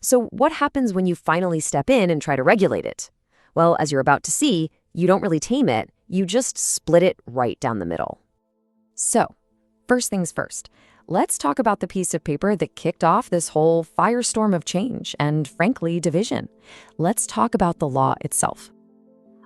So what happens when you finally step in and try to regulate it? Well, as you're about to see, you don't really tame it, you just split it right down the middle. So, first things first, let's talk about the piece of paper that kicked off this whole firestorm of change and, frankly, division. Let's talk about the law itself.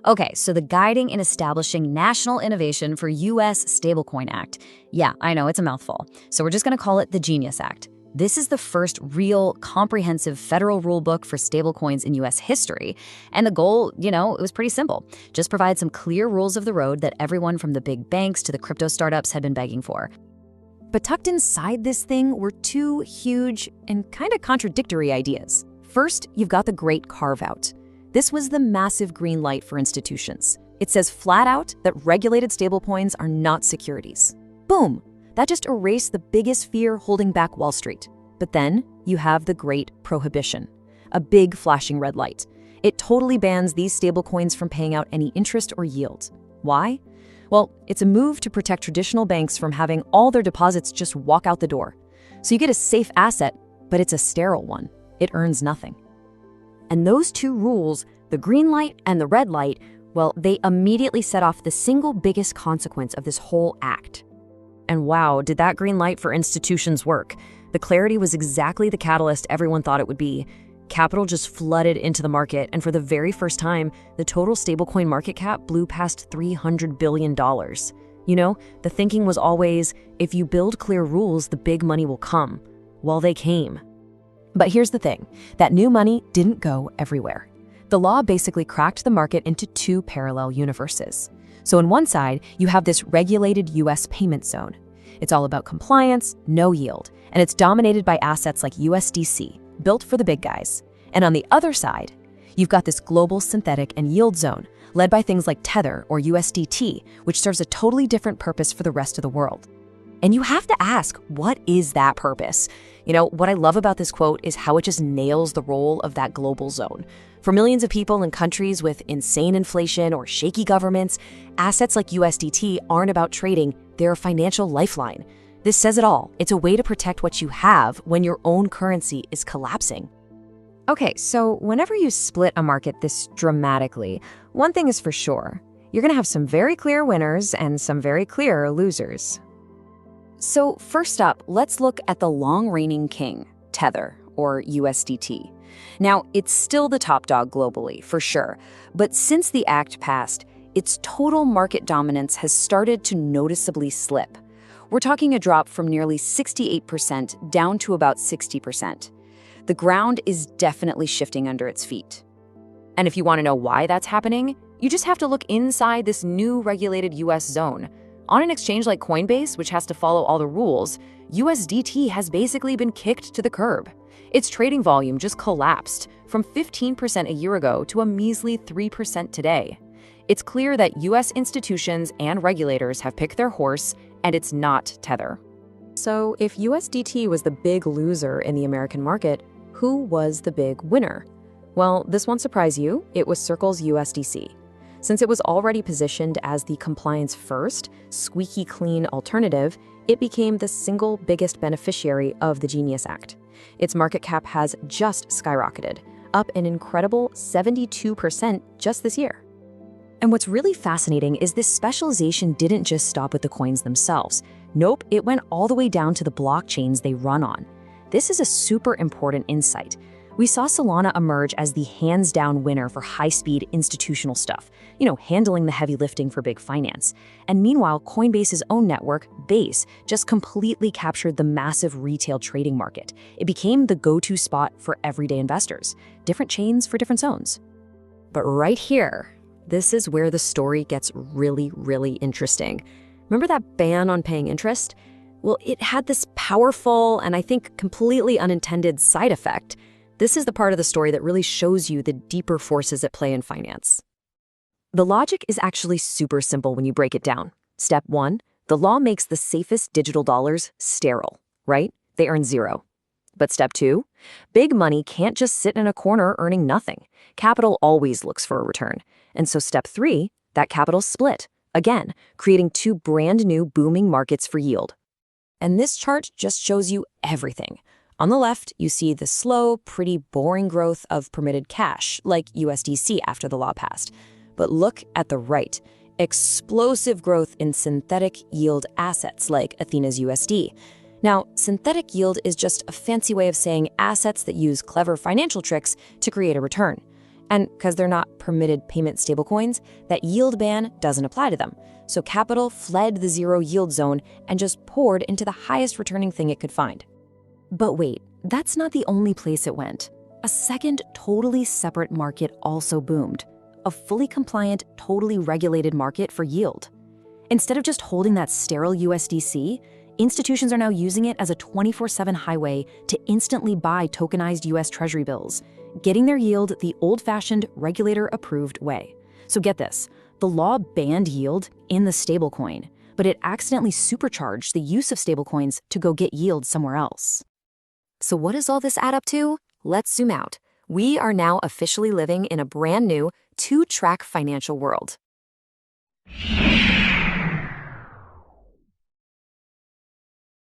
Okay, so the Guiding and Establishing National Innovation for U.S. Stablecoin Act. Yeah, I know, it's a mouthful. So we're just going to call it the Genius Act. This is the first real, comprehensive federal rulebook for stablecoins in U.S. history. And the goal, it was pretty simple. Just provide some clear rules of the road that everyone from the big banks to the crypto startups had been begging for. But tucked inside this thing were two huge and kind of contradictory ideas. First, you've got the Great Carve-Out. This was the massive green light for institutions. It says flat out that regulated stablecoins are not securities. Boom! That just erased the biggest fear holding back Wall Street. But then you have the Great Prohibition, a big flashing red light. It totally bans these stablecoins from paying out any interest or yield. Why? Well, it's a move to protect traditional banks from having all their deposits just walk out the door. So you get a safe asset, but it's a sterile one. It earns nothing. And those two rules, the green light and the red light, well, they immediately set off the single biggest consequence of this whole act. And wow, did that green light for institutions work? The clarity was exactly the catalyst everyone thought it would be. Capital just flooded into the market, and for the very first time, the total stablecoin market cap blew past $300 billion. The thinking was always, if you build clear rules, the big money will come. Well, they came. But here's the thing, that new money didn't go everywhere. The law basically cracked the market into two parallel universes. So on one side, you have this regulated U.S. payment zone. It's all about compliance, no yield, and it's dominated by assets like USDC, built for the big guys. And on the other side, you've got this global synthetic and yield zone, led by things like Tether or USDT, which serves a totally different purpose for the rest of the world. And you have to ask, what is that purpose? What I love about this quote is how it just nails the role of that global zone. For millions of people in countries with insane inflation or shaky governments, assets like USDT aren't about trading, they're a financial lifeline. This says it all. It's a way to protect what you have when your own currency is collapsing. Okay, so whenever you split a market this dramatically, one thing is for sure. You're going to have some very clear winners and some very clear losers. So first up, let's look at the long-reigning king, Tether, or USDT. Now, it's still the top dog globally, for sure, but since the act passed, its total market dominance has started to noticeably slip. We're talking a drop from nearly 68% down to about 60%. The ground is definitely shifting under its feet. And if you want to know why that's happening, you just have to look inside this new regulated US zone. On an exchange like Coinbase, which has to follow all the rules, USDT has basically been kicked to the curb. Its trading volume just collapsed from 15% a year ago to a measly 3% today. It's clear that US institutions and regulators have picked their horse, and it's not Tether. So if USDT was the big loser in the American market, who was the big winner? Well, this won't surprise you. It was Circle's USDC. Since it was already positioned as the compliance-first, squeaky-clean alternative, it became the single biggest beneficiary of the Genius Act. Its market cap has just skyrocketed, up an incredible 72% just this year. And what's really fascinating is this specialization didn't just stop with the coins themselves. Nope, it went all the way down to the blockchains they run on. This is a super important insight. We saw Solana emerge as the hands-down winner for high-speed institutional stuff, handling the heavy lifting for big finance. And meanwhile, Coinbase's own network, Base, just completely captured the massive retail trading market. It became the go-to spot for everyday investors. Different chains for different zones. But right here, this is where the story gets really, really interesting. Remember that ban on paying interest? Well, it had this powerful and I think completely unintended side effect. This is the part of the story that really shows you the deeper forces at play in finance. The logic is actually super simple when you break it down. Step 1, the law makes the safest digital dollars sterile, right? They earn zero. But step 2, big money can't just sit in a corner earning nothing. Capital always looks for a return. And so step 3, that capital split, again, creating two brand new booming markets for yield. And this chart just shows you everything. On the left, you see the slow, pretty boring growth of permitted cash, like USDC after the law passed. But look at the right. Explosive growth in synthetic yield assets like Athena's USD. Now, synthetic yield is just a fancy way of saying assets that use clever financial tricks to create a return. And because they're not permitted payment stablecoins, that yield ban doesn't apply to them. So capital fled the zero yield zone and just poured into the highest returning thing it could find. But wait, that's not the only place it went. A second, totally separate market also boomed. A fully compliant, totally regulated market for yield. Instead of just holding that sterile USDC, institutions are now using it as a 24/7 highway to instantly buy tokenized US Treasury bills, getting their yield the old-fashioned, regulator-approved way. So get this, the law banned yield in the stablecoin, but it accidentally supercharged the use of stablecoins to go get yield somewhere else. So what does all this add up to? Let's zoom out. We are now officially living in a brand new, two-track financial world.